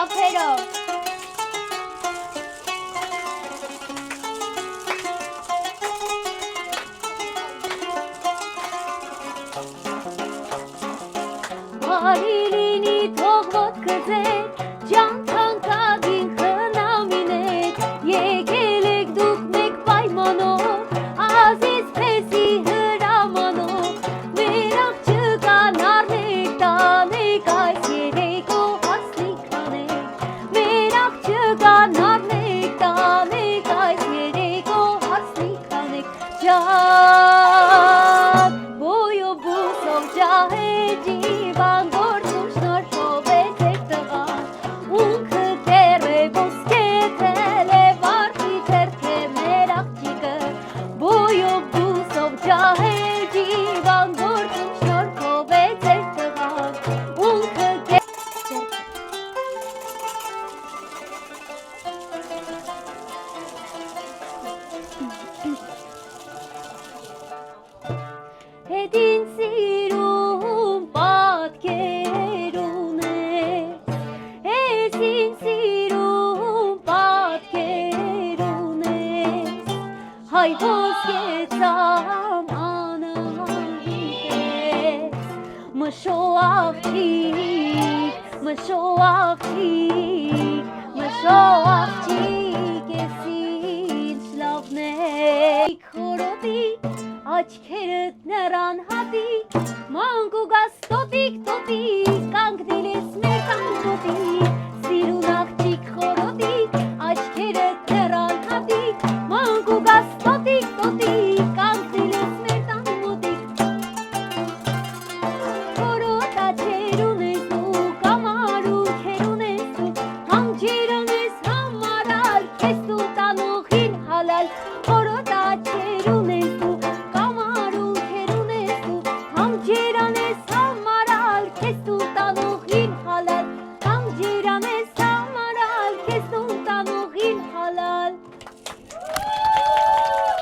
թափերով Բարի լինի թող ոտքը ձեր ջան թանկագին խնամիներ եկել եք դուք մեկ պայմանով ազիզ փեսի հրամանով մեր աղջկան առնեք տանեք այս երեկո հասնիկ անեք մեր աղջկան առնեք տանեք այս երեկո հասնիկ անեք ջան բոյո բուսով ջահեջի Հետին սիրում պատկեր ունես Հետին սիրում պատկեր ունես Հայ ոսկեցամ անհանգիտ Մշո աղջիկ, մշո աղջիկ, մշո աղջիկ ես ինձ լավն է Խորոտիկ Աչքերդ նրան հատիկ, մանգու գաս տոտիկ, կանգնել ես մեր տանջոտիկ, սիրուն աղջիկ խորոտիկ, աչքերդ նրան հատիկ, մանգու գաս տոտիկ, կանգնել ես մեր տանջոտիկ Խորոտ աչեր ունես դու, կամարու քեր ունես դու, համջիր ունես համարալ, քեզ դու տանողին հալալ, խորոտ աչեր